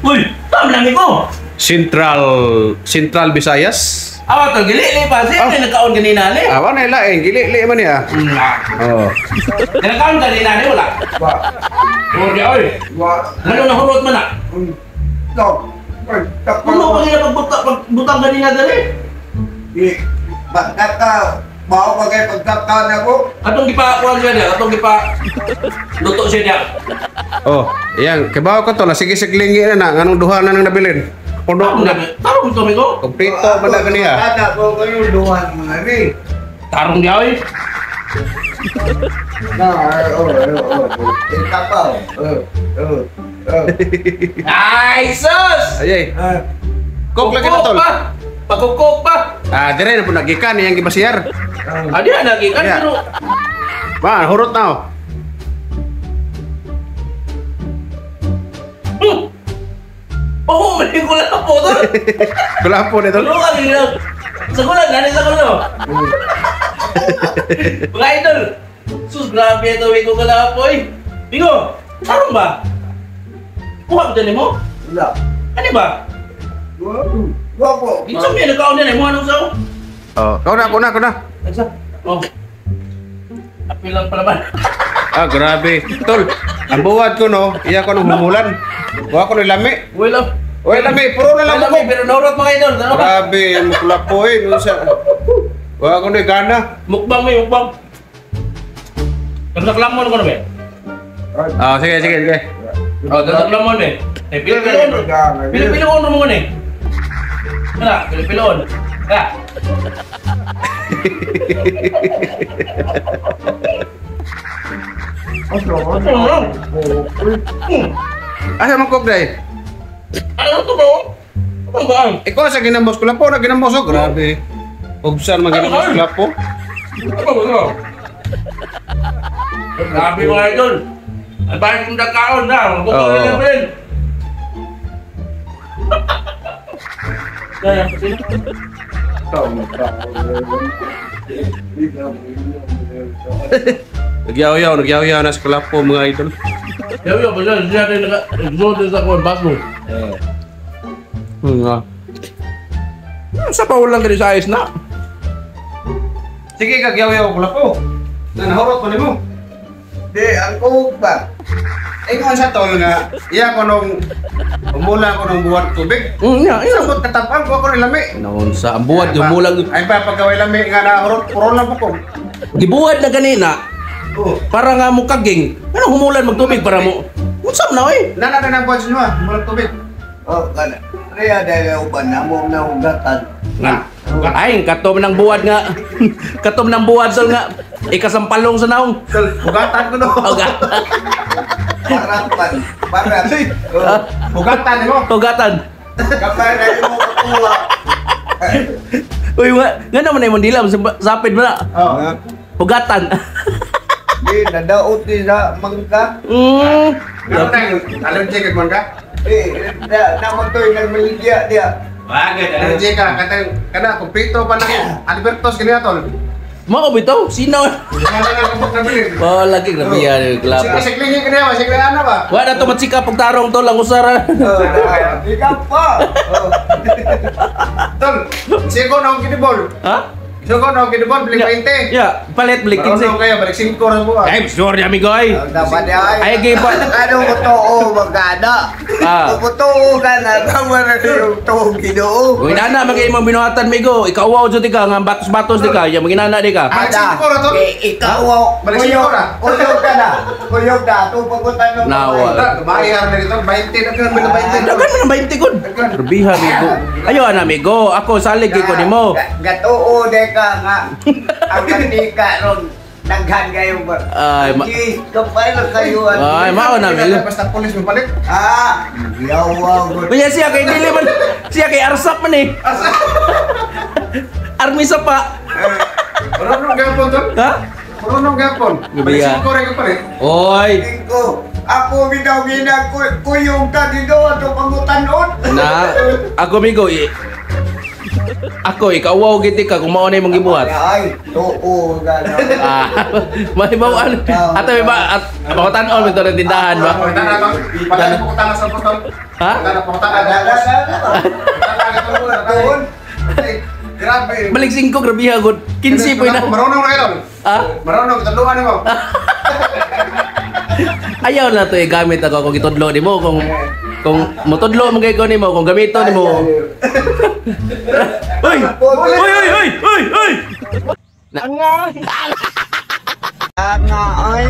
Uy, tama lang ito. Central Visayas. Awa to, gili-li pa. Siya may nagkaon kanina ni. Awa na ilaing, gili-li man niya. Oo. Nagkaon kanina ni, wala. Oh, di oy. Ano na hurot man na? Puno pa nila pagbutang kanina dali. Bakit ka? Bawa pa kayo pagkaktaan ako? Atong gipakuan siya niya, atong luto siya niya. Oh, yan. Kibaw ko to, sige siglingi na na. Anong duha na nang nabilin? Puno na. Tarong ito, amigo. Kompleto ba na ganiya? Ada ko kayo duhan mga ni. Tarong niya, oy. Ikapaw. Ay, sus! Ayay. Cook lagi na tol. Pagkukok pa. Dire na po nagikan yang gibasiyar. Adi na lagi kan Ya. pero. Ba, hurot na oh. Oh, mali ko lang po to. Kulapo na tol. Ano ka nila? Sagulan, nani sagulan. Mga idol. Sus, grabe ito. Wigo ka lang po eh. Wigo, tarong ba? Kuha ko dyan mo? Wala. Ano ba? Wapo. Ito may nagkaon din eh. Mo anong sao? Oh, kau na. Nagsa? Oh. Apil lang pala ba? Ah, grabe. Tol, ang buwad ko no, iya ko nung humulan. Wa ko nilami. Uy lang. Oy, lami, puro na lang Alam ako. pero naurot mga idol. Ano ba? Grabe, ang kulapo eh. Nung sa... Wa ko na gana. Mukbang may mukbang. Nagdaklamon ko na ba? Ah, sige. Oh, nagdaklamon ba? Eh, pilo-piloon. Pilo-piloon mo muna eh. Kaya, pilo-piloon. Kaya. Asa man kog day? Ano to bro? Ano ba? Ikaw sa ginambos kulapo na ginambos oh. Grabe. Ubsan man ginambos kulapo. Ano ba? Grabe mga idol. Ang bahay kong nagkaon na. Magbubuhay Oo. na rin. Kaya, sino? Nagyaw-yaw na sa kulapo mga idol. Yaw, basta siya rin nag-exod sa kuwan baso. Nga. Sa paulang ka rin sa ayos na. Sige, kagyaw-yaw kulapo. Nanahurot ko nimo. Di, ang kuhog ba? Ingon sa tol nga, iya ko nung umula ko nung buwan tubig. Yeah. Sabot katapang ko ako nilami. Noon sa ang buwad, yung mulang. Ay pa pagkaway lami nga nahurot, puro lang po ko. Gibuwad na ganina. Oh. Para nga mo kaging. Ano humulan magtubig para mo? Unsam na eh. Nana na ng buwan sinwa, mulang tubig. Oh, kana. Kaya dahil uban na mo na hugatan. Nga. Ay, katom ng buwad nga. Katom ng buwad tol nga. Ikasampalong sa naong. Tol, bugatan ko no. Parapan. Parat. Bugatan mo. Tugatan. Kapag na mo kuha. Uy, nga naman na yung dilam. Sapid mo na. Oh. Hugatan. Di, nadaot di sa mangka. Ano tayo? Allergic man ka? Naman to'y nagmaligya diya. Bagay, allergic ka. Kana, kumpito pa lang. Albertos, ganyan tol. Mao bitaw, sino? Wala nga kapag nabilin. Oh, lagi grabe yan, Sige, klapos. siklingin ka niya, siklingin na ba? Wala to matsika pagtarong to lang usara. Ikaw pa. Tol, sigo na akong kinibol. Ha? Sigo na akong kinibol, balik 20. Ya, palit balik Marunong 15. kayo, balik 5 rin po ah. Ay, sorry amigo ay. Dapat ay. Ay, gipa. Ano ko to magkada? Ah. Ko to ka na tama na yung to ginoo. Uy, nana magay mo binuhatan migo. Ikaw wow jud ka nga batos-batos di ka. Ya maginana di ka. Balik 5 rin tol. Ikaw Balik kuyog siguro. kuyog ka na. Kuyog na to pagutan ng Nawa. Kumayar na dito, 20 na kan, may 20. Dagan man ang 20 gud. Rubiha migo. Ayo ana migo, ako salig ko nimo. Gatoo de ka nga. Ang kanika ron. Daghan kayo ba? Ay, kapay na kayo. Ay, mao na mil. Basta pulis mo balik. Yawa mo. Kuya siya kay dili man. Siya kay arsap man eh. Army sa pa. Marunong gapon tol. Ha? Marunong gapon. Balik Gabiya. 5 rin ka palit. Oy. Ako bitaw gina kuyong ka dito ato pangutanon. Na ako migo Ako ikaw wow gid ka kung mao na imong gibuhat. Ay, tuo gano'n. Ah, may bawaan. Ato may ba at pakutan-on mo to ng tindahan ba? Padala po ko tala sa botol. Ha? Padala po ko tala. Doon. Grabe. Balik 5 grabe ha good. 15 po na. Marunong na kayo. Ah, Marunong, tuluan mo. ayaw na to gamit ako kung itudlo nimo kung motudlo mo kay ko nimo kung gamito nimo. Uy! Uy! Nga, oy.